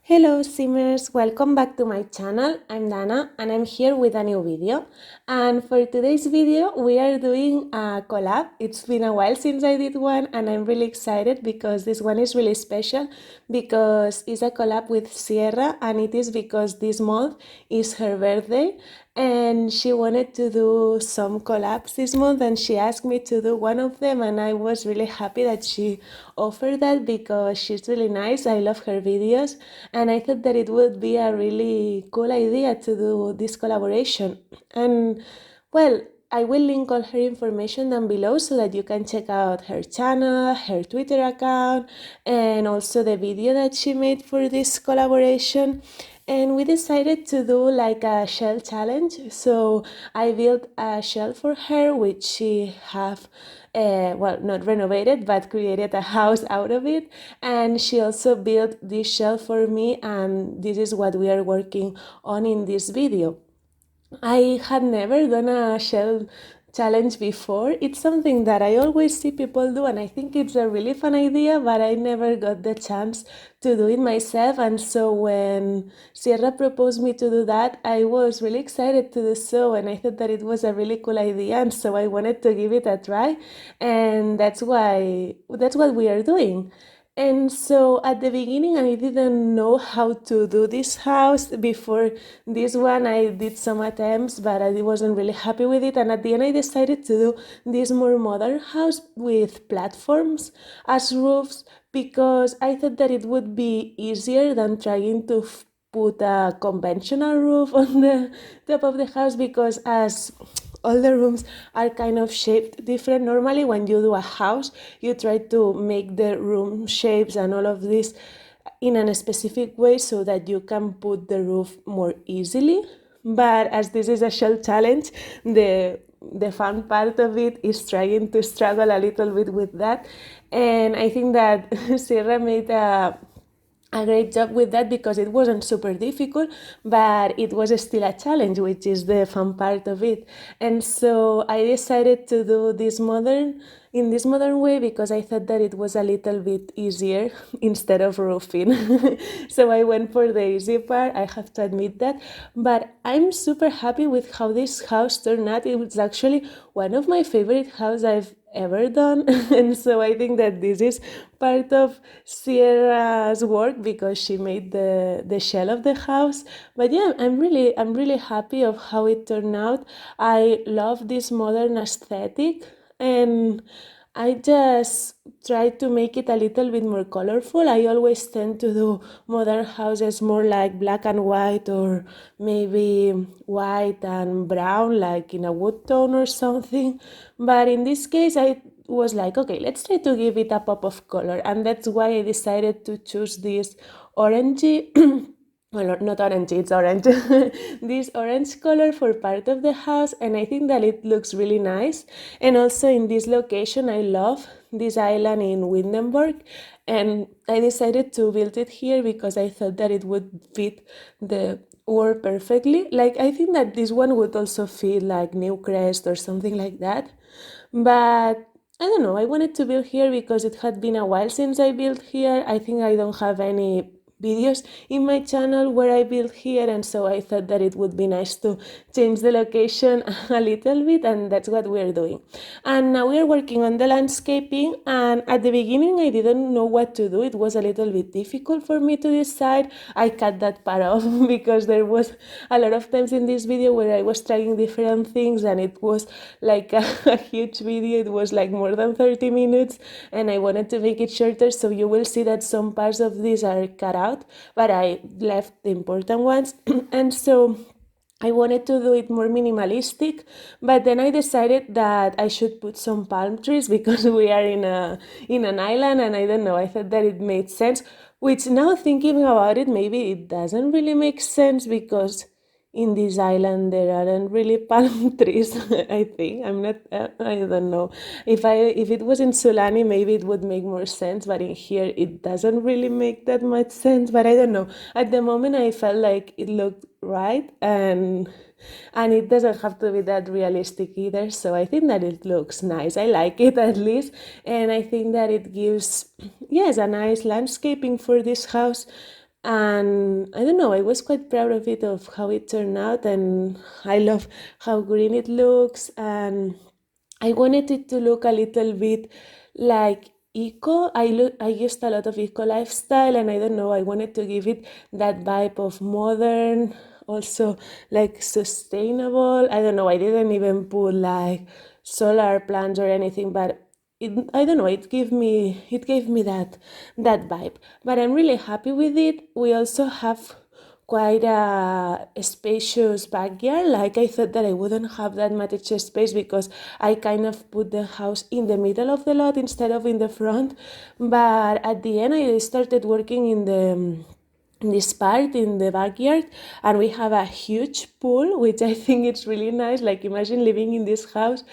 Hello Simmers, welcome back to my channel. I'm Dana and I'm here with a new video. And for today's video we are doing a collab. It's been a while since I did one and I'm really excited because this one is really special because it's a collab with Sierra, and it is because this month is her birthday and she wanted to do some collabs this month and she asked me to do one of them, and I was really happy that she offered that because she's really nice. I love her videos and I thought that it would be a really cool idea to do this collaboration. And well, I will link all her information down below so that you can check out her channel, her Twitter account, and also the video that she made for this collaboration. And we decided to do like a shell challenge. So I built a shell for her, which she have well, not renovated, but created a house out of it. And she also built this shell for me, and this is what we are working on in this video. I had never done a shell challenge before. It's something that I always see people do, and I think it's a really fun idea, but I never got the chance to do it myself. And so when Sierra proposed me to do that, I was really excited to do so, and I thought that it was a really cool idea, and so I wanted to give it a try, and that's what we are doing. And so at the beginning, I didn't know how to do this house. Before this one, I did some attempts, but I wasn't really happy with it. And at the end, I decided to do this more modern house with platforms as roofs because I thought that it would be easier than trying to put a conventional roof on the top of the house, because as all the rooms are kind of shaped different. Normally when you do a house, you try to make the room shapes and all of this in a specific way so that you can put the roof more easily. But as this is a shell challenge, the fun part of it is trying to struggle a little bit with that. And I think that Sierra made a great job with that because it wasn't super difficult, but it was still a challenge, which is the fun part of it. And so I decided to do this in this modern way because I thought that it was a little bit easier instead of roofing. So I went for the easy part, I have to admit that. But I'm super happy with how this house turned out. It was actually one of my favorite houses I've ever done. And so I think that this is part of Sierra's work because she made the shell of the house. But yeah, I'm really happy of how it turned out. I love this modern aesthetic, and I just try to make it a little bit more colorful. I always tend to do modern houses more like black and white, or maybe white and brown, like in a wood tone or something. But in this case, I was like, okay, let's try to give it a pop of color. And that's why I decided to choose this orangey well, not orange, it's orange. This orange color for part of the house, and I think that it looks really nice. And also in this location, I love this island in Windenburg, and I decided to build it here because I thought that it would fit the world perfectly. Like, I think that this one would also fit like Newcrest or something like that, but I don't know, I wanted to build here because it had been a while since I built here. I think I don't have any videos in my channel where I built here, and so I thought that it would be nice to change the location a little bit, and that's what we're doing. And now we're working on the landscaping, and at the beginning I didn't know what to do. It was a little bit difficult for me to decide. I cut that part off because there was a lot of times in this video where I was trying different things, and it was like a huge video. It was like more than 30 minutes, and I wanted to make it shorter, so you will see that some parts of this are cut out, but I left the important ones. And so I wanted to do it more minimalistic, but then I decided that I should put some palm trees because we are in an island, and I don't know, I thought that it made sense, which now thinking about it, maybe it doesn't really make sense because in this island there aren't really palm trees. I think I'm not I don't know, if it was in Sulani maybe it would make more sense, but in here it doesn't really make that much sense. But I don't know, at the moment I felt like it looked right, and it doesn't have to be that realistic either, so I think that it looks nice. I like it at least, and I think that it gives, yes, a nice landscaping for this house. and I don't know, I was quite proud of it, of how it turned out, and I love how green it looks, and I wanted it to look a little bit like eco. I used a lot of eco lifestyle, and I don't know, I wanted to give it that vibe of modern, also like sustainable. I don't know, I didn't even put like solar plants or anything, but I don't know, it gave me that vibe. But I'm really happy with it. We also have quite a spacious backyard. Like, I thought that I wouldn't have that much extra space because I kind of put the house in the middle of the lot instead of in the front. But at the end, I started working in this part in the backyard, and we have a huge pool, which I think it's really nice. Like, imagine living in this house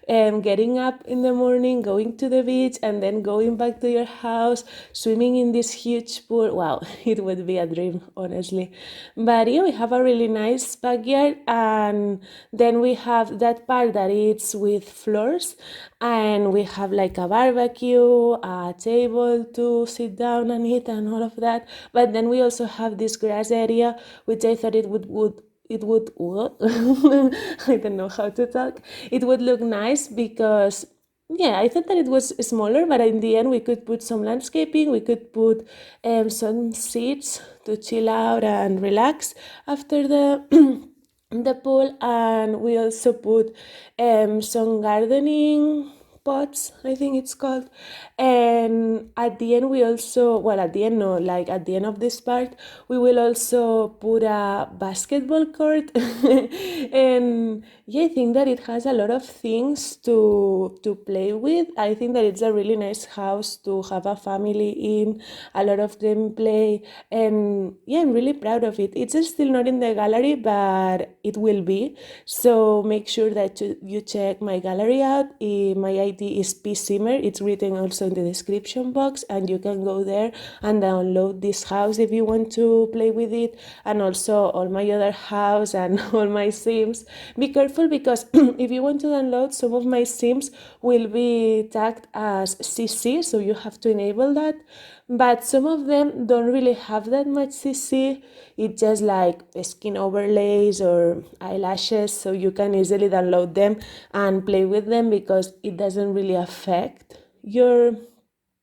and getting up in the morning, going to the beach, and then going back to your house, swimming in this huge pool. Wow, it would be a dream, honestly. But yeah, we have a really nice backyard, and then we have that part that it's with floors, and we have like a barbecue, a table to sit down and eat, and all of that. But then we also have this grass area, which I thought it would what? I don't know how to talk. It would look nice because, yeah, I thought that it was smaller, but in the end we could put some landscaping, we could put some seats to chill out and relax after the the pool, and we also put some gardening pots, I think it's called. And at the end, we also, well, at the end, no, like at the end of this part, we will also put a basketball court. And yeah, I think that it has a lot of things to play with. I think that it's a really nice house to have a family in. A lot of them play, and yeah, I'm really proud of it. It's still not in the gallery, but it will be. So make sure that you check my gallery out. My ID is P Simmer. It's written also in the description box, and you can go there and download this house if you want to play with it, and also all my other house and all my sims. Be careful because if you want to download, some of my sims will be tagged as CC, so you have to enable that. But some of them don't really have that much CC. It's just like skin overlays or eyelashes, so you can easily download them and play with them because it doesn't really affect your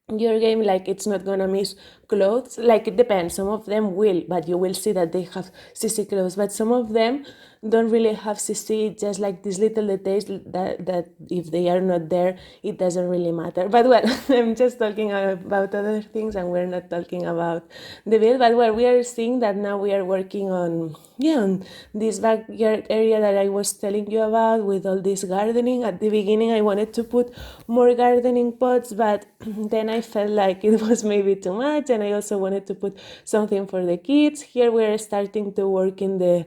game. Like, it's not gonna miss clothes. Like, it depends, some of them will, but you will see that they have CC clothes, but some of them don't really have CC, just like these little details that if they are not there, it doesn't really matter. But well, I'm just talking about other things, and we're not talking about the build. But well, we are seeing that now we are working on, yeah, on this backyard area that I was telling you about, with all this gardening. At the beginning, I wanted to put more gardening pots, but then I felt like it was maybe too much, and I also wanted to put something for the kids. Here we're starting to work in the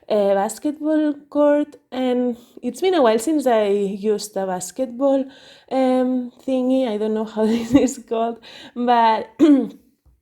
basketball court, and it's been a while since I used a basketball thingy. I don't know how this is called, but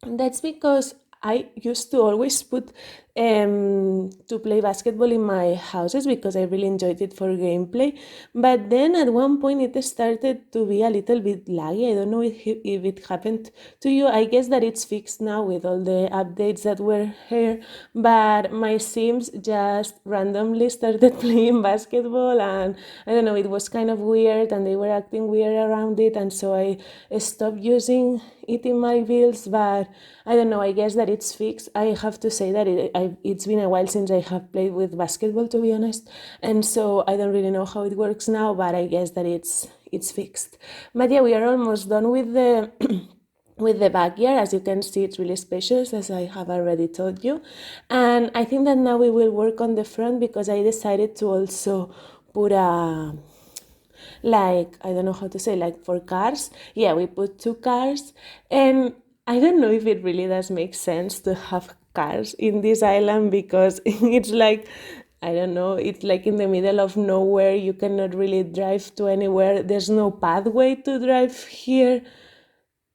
that's because I used to always put to play basketball in my houses because I really enjoyed it for gameplay. But then at one point it started to be a little bit laggy. I don't know if it happened to you. I guess that it's fixed now with all the updates that were here. But my Sims just randomly started playing basketball, and I don't know, it was kind of weird, and they were acting weird around it, and so I stopped using it in my builds. But I don't know, I guess that it's fixed. I have to say that it's been a while since I have played with basketball, to be honest, and so I don't really know how it works now, but I guess that it's fixed. But yeah, we are almost done with the with the backyard. As you can see, it's really spacious, as I have already told you, and I think that now we will work on the front because I decided to also put a, like, I don't know how to say, like for cars. Yeah, we put two cars, and I don't know if it really does make sense to have cars in this island because it's like, I don't know, it's like in the middle of nowhere. You cannot really drive to anywhere. There's no pathway to drive here.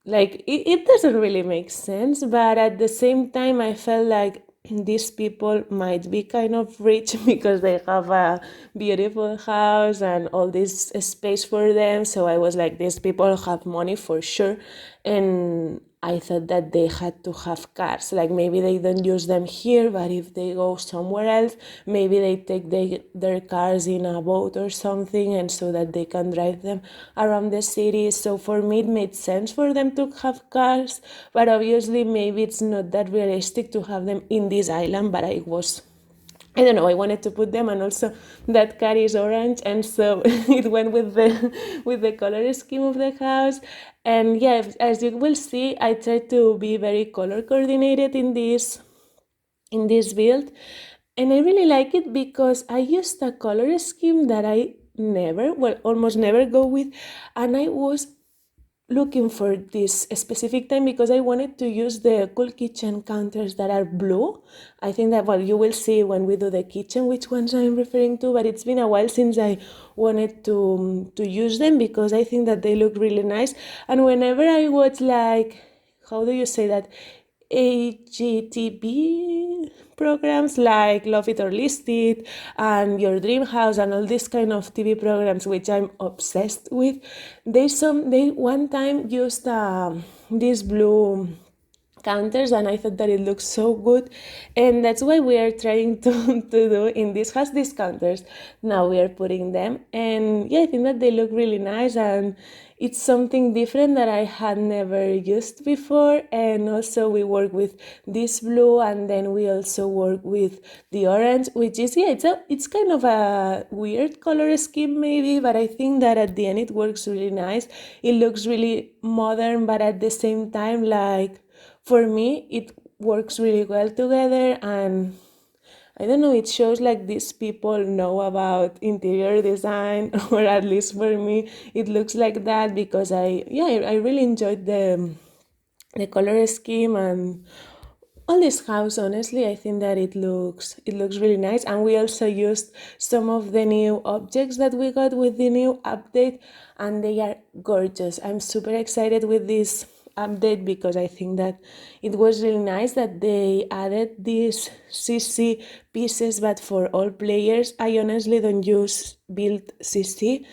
Like, it doesn't really make sense, but at the same time, I felt like these people might be kind of rich because they have a beautiful house and all this space for them. So I was like, these people have money for sure, and I thought that they had to have cars. Like maybe they don't use them here, but if they go somewhere else, maybe they take their cars in a boat or something, and so that they can drive them around the city. So for me, it made sense for them to have cars, but obviously maybe it's not that realistic to have them in this island, but I don't know, I wanted to put them, and also that car is orange, and so it went with the color scheme of the house. And yeah, as you will see, I tried to be very color coordinated in this build, and I really like it because I used a color scheme that I almost never go with, and I was looking for this specific time because I wanted to use the cool kitchen counters that are blue. I think that, well, you will see when we do the kitchen which ones I'm referring to, but it's been a while since I wanted to use them because I think that they look really nice. And whenever I watch, like, how do you say that, HGTV programs like Love It or List It and Your Dream House and all these kind of TV programs which I'm they one time used these blue counters, and I thought that it looks so good, and that's why we are trying to do in this house these counters. Now we are putting them, and yeah, I think that they look really nice, and it's something different that I had never used before. And also we work with this blue, and then we also work with the orange, which is, yeah, it's kind of a weird color scheme maybe, but I think that at the end it works really nice. It looks really modern, but at the same time, like, for me, it works really well together, and I don't know, it shows like these people know about interior design, or at least for me, it looks like that because I really enjoyed the color scheme and all this house. Honestly, I think that it looks really nice, and we also used some of the new objects that we got with the new update, and they are gorgeous. I'm super excited with this update because I think that it was really nice that they added these CC pieces, but for all players. I honestly don't use build CC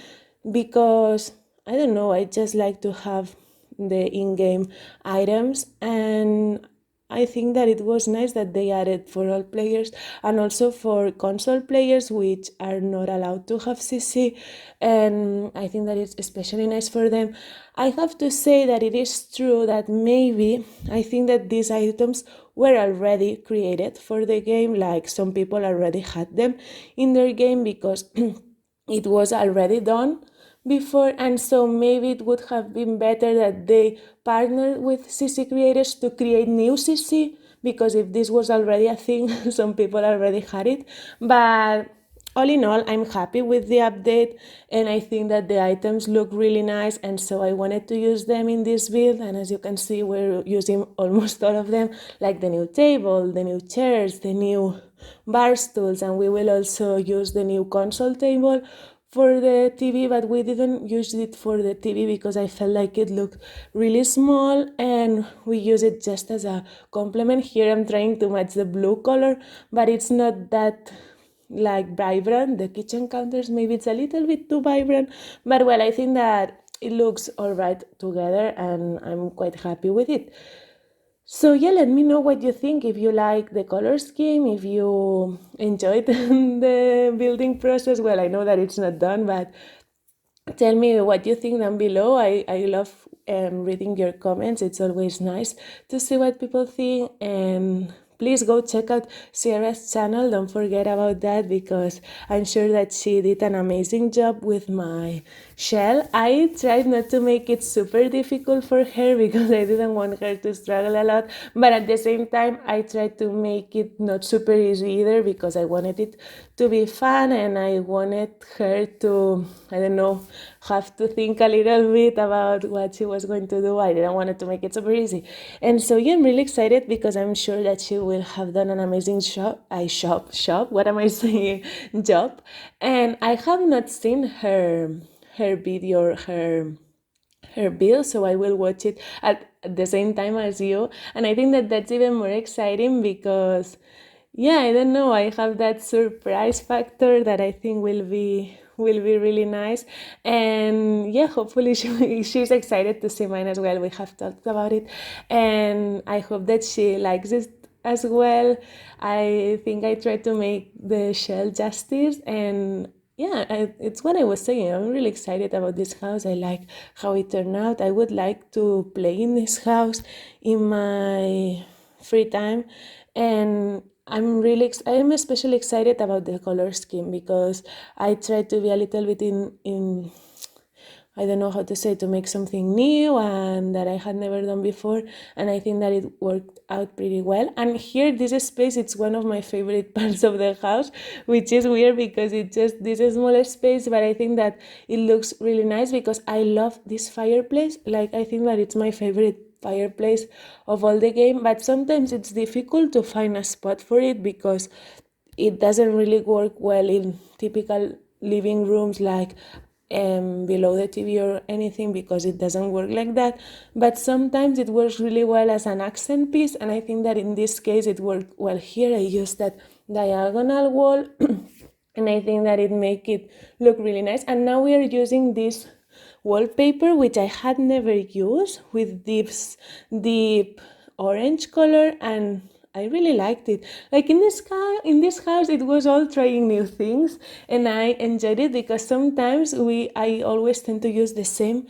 because I don't know, I just like to have the in-game items, and I think that it was nice that they added for all players and also for console players which are not allowed to have CC, and I think that it's especially nice for them. I have to say that it is true that maybe I think that these items were already created for the game, like some people already had them in their game because it was already done before, and so maybe it would have been better that they partnered with CC creators to create new CC, because if this was already a thing, some people already had it. But all in all, I'm happy with the update, and I think that the items look really nice, and so I wanted to use them in this build. And as you can see, we're using almost all of them, like the new table, the new chairs, the new bar stools, and we will also use the new console table for the TV, but we didn't use it for the TV because I felt like it looked really small, and we use it just as a complement. Here I'm trying to match the blue color, but it's not that like vibrant. The kitchen counters, maybe it's a little bit too vibrant, but well, I think that it looks all right together, and I'm quite happy with it. So yeah, let me know what you think, if you like the color scheme, if you enjoyed the building process. Well, I know that it's not done, but tell me what you think down below. I love reading your comments. It's always nice to see what people think, and please go check out Sierra's channel. Don't forget about that because I'm sure that she did an amazing job with my shell. I tried not to make it super difficult for her because I didn't want her to struggle a lot, but at the same time I tried to make it not super easy either because I wanted it to be fun, and I wanted her to, I don't know, have to think a little bit about what she was going to do. I didn't want it to make it super easy. And so yeah, I'm really excited because I'm sure that she will have done an amazing what am I saying, job. And I have not seen her video or her build, so I will watch it at the same time as you. And I think that that's even more exciting because, yeah, I don't know, I have that surprise factor that I think will will be really nice. And yeah, hopefully she's excited to see mine as well. We have talked about it, and I hope that she likes it as well. I think I tried to make the shell justice, and yeah, it's what I was saying. I'm really excited about this house. I like how it turned out. I would like to play in this house in my free time, and I'm especially excited about the color scheme because I tried to be a little bit in I don't know how to say, to make something new and that I had never done before, and I think that it worked out pretty well. And here, this space, it's one of my favorite parts of the house, which is weird because it's just this smaller space, but I think that it looks really nice because I love this fireplace. Like, I think that it's my favorite fireplace of all the game, but sometimes it's difficult to find a spot for it because it doesn't really work well in typical living rooms, like below the TV or anything, because it doesn't work like that. But sometimes it works really well as an accent piece, and I think that in this case it worked well here. I used that diagonal wall and I think that it make it look really nice. And now we are using this wallpaper, which I had never used, with this deep orange color, and I really liked it. Like in this house, it was all trying new things, and I enjoyed it because sometimes I always tend to use the same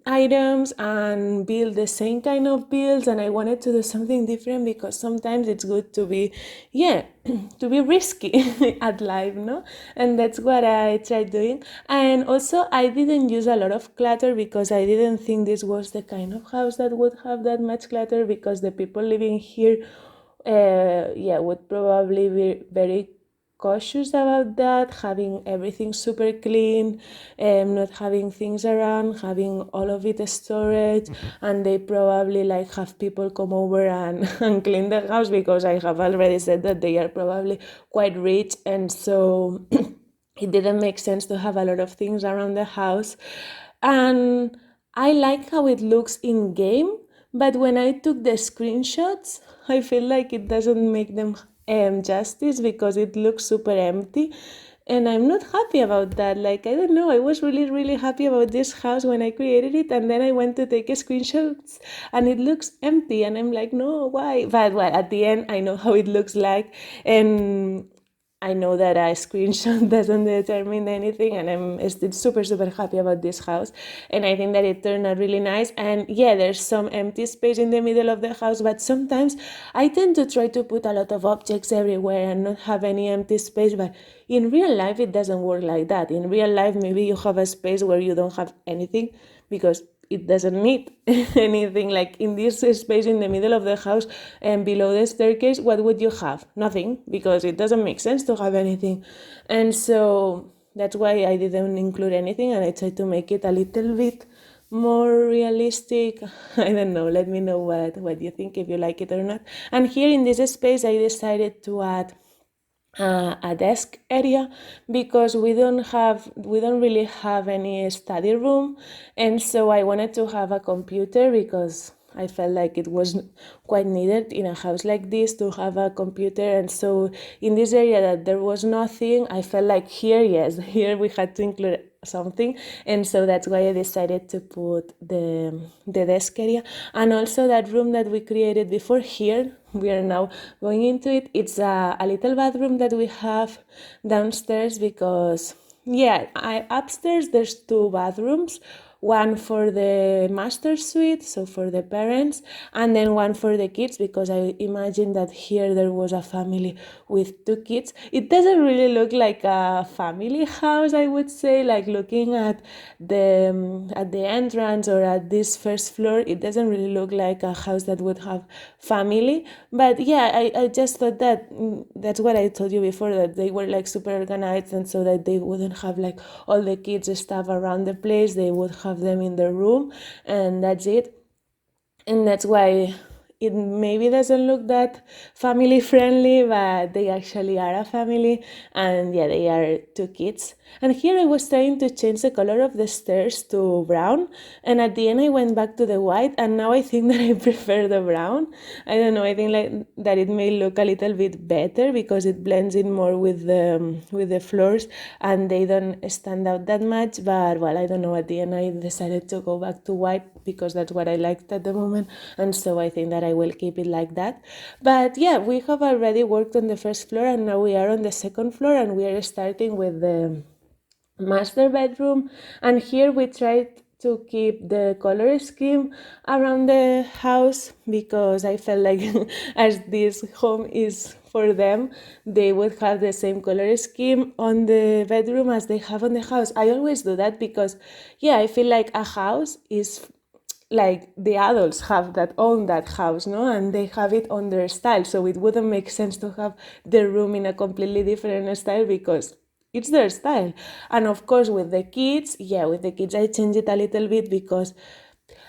items and build the same kind of builds, and I wanted to do something different because sometimes it's good to be, to be risky at life, no? And that's what I tried doing. And also, I didn't use a lot of clutter because I didn't think this was the kind of house that would have that much clutter, because the people living here would probably be very cautious about that, having everything super clean, not having things around, having all of it storage, and they probably like have people come over and, and clean the house, because I have already said that they are probably quite rich, and so it didn't make sense to have a lot of things around the house. And I like how it looks in game, but when I took the screenshots, I feel like it doesn't make them justice, because it looks super empty. And I'm not happy about that. Like, I don't know, I was really, really happy about this house when I created it, and then I went to take screenshots and it looks empty. And I'm like, no, why? But well, at the end, I know how it looks like. And I know that a screenshot doesn't determine anything, and I'm still super, super happy about this house. And I think that it turned out really nice. And yeah, there's some empty space in the middle of the house, but sometimes I tend to try to put a lot of objects everywhere and not have any empty space. But in real life, it doesn't work like that. In real life, maybe you have a space where you don't have anything because it doesn't need anything. Like in this space in the middle of the house and below the staircase, what would you have? Nothing, because it doesn't make sense to have anything. And so that's why I didn't include anything, and I tried to make it a little bit more realistic. I don't know, let me know what you think, if you like it or not. And here in this space, I decided to add a desk area, because we don't really have any study room, and so I wanted to have a computer, because I felt like it was quite needed in a house like this to have a computer. And so in this area that there was nothing, I felt like here we had to include something, and so that's why I decided to put the desk area. And also that room that we created before, here we are now going into it. It's a little bathroom that we have downstairs, because upstairs there's two bathrooms, one for the master suite, so for the parents, and then one for the kids, because I imagine that here there was a family with two kids. It doesn't really look like a family house, I would say. Like, looking at the entrance or at this first floor, it doesn't really look like a house that would have family. But yeah, I just thought that that's what I told you before, that they were like super organized, and so that they wouldn't have like all the kids stuff around the place. They would have them in the room, and that's it. And that's why it maybe doesn't look that family friendly, but they actually are a family, and yeah, they are two kids. And here I was trying to change the color of the stairs to brown, and at the end I went back to the white, and now I think that I prefer the brown. I don't know, I think like that it may look a little bit better because it blends in more with the floors and they don't stand out that much. But well, I don't know, at the end I decided to go back to white because that's what I liked at the moment, and so I think that I will keep it like that. But yeah, we have already worked on the first floor and now we are on the second floor, and we are starting with the master bedroom. And here we tried to keep the color scheme around the house because I felt like as this home is for them, they would have the same color scheme on the bedroom as they have on the house. I always do that because yeah, I feel like a house is like the adults have that own that house, no, and they have it on their style, so it wouldn't make sense to have the room in a completely different style because it's their style. And of course with the kids, yeah, with the kids I change it a little bit because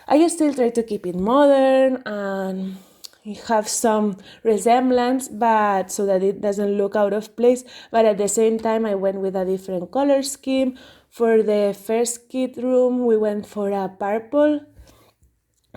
I still try to keep it modern and have some resemblance, but so that it doesn't look out of place. But at the same time I went with a different color scheme. For the first kid room we went for a purple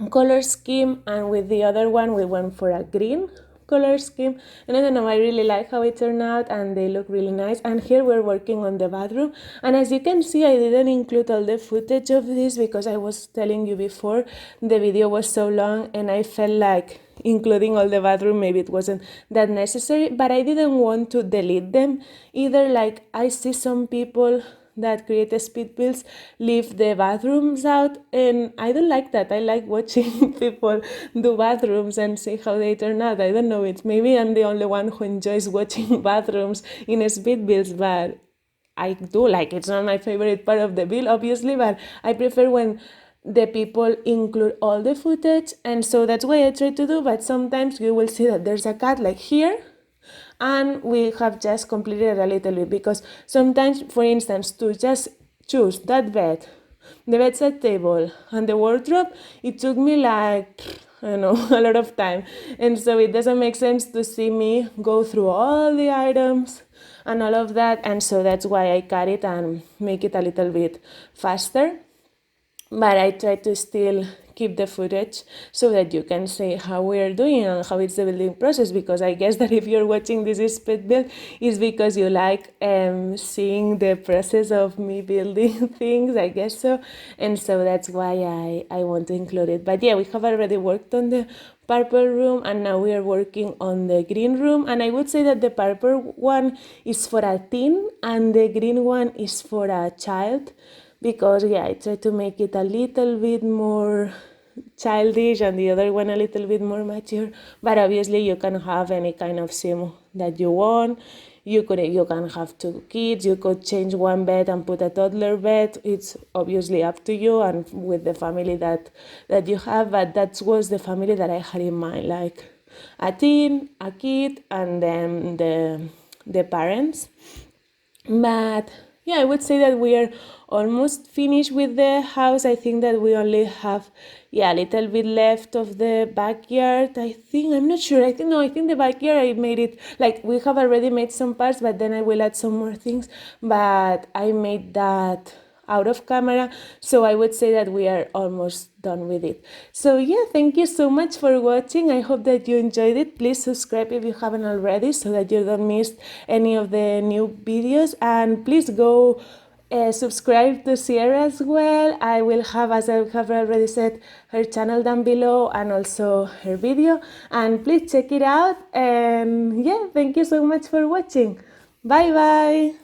color scheme, and with the other one we went for a green color scheme. And I don't know, I really like how it turned out and they look really nice. And here we're working on the bathroom, and as you can see I didn't include all the footage of this because I was telling you before the video was so long and I felt like including all the bathroom maybe it wasn't that necessary, but I didn't want to delete them either. Like I see some people that create speed builds leave the bathrooms out, and I don't like that. I like watching people do bathrooms and see how they turn out. I don't know, it's maybe I'm the only one who enjoys watching bathrooms in speed builds, but I do like it. It's not my favorite part of the build obviously, but I prefer when the people include all the footage, and so that's what I try to do. But sometimes you will see that there's a cut like here and we have just completed a little bit because sometimes, for instance, to just choose that bed, the bedside table and the wardrobe, it took me like, I don't know, a lot of time, and so it doesn't make sense to see me go through all the items and all of that, and so that's why I cut it and make it a little bit faster. But I try to still keep the footage so that you can see how we are doing and how it's the building process, because I guess that if you're watching this speed build is because you like seeing the process of me building things, I guess so, and so that's why I want to include it. But yeah, we have already worked on the purple room and now we are working on the green room, and I would say that the purple one is for a teen and the green one is for a child, because yeah, I try to make it a little bit more childish and the other one a little bit more mature. But obviously you can have any kind of sim that you want. You can have two kids, you could change one bed and put a toddler bed. It's obviously up to you and with the family that you have, but that was the family that I had in mind, like a teen, a kid, and then the parents. But yeah, I would say that we are almost finished with the house. I think that we only have a little bit left of the backyard. I think, I'm not sure, I think the backyard I made it, like we have already made some parts, but then I will add some more things, but I made that out of camera, so I would say that we are almost done with it. So yeah, thank you so much for watching. I hope that you enjoyed it. Please subscribe if you haven't already so that you don't miss any of the new videos, and please go subscribe to Sierra as well. I will have, as I have already said, her channel down below and also her video, and please check it out. And yeah, thank you so much for watching. Bye bye.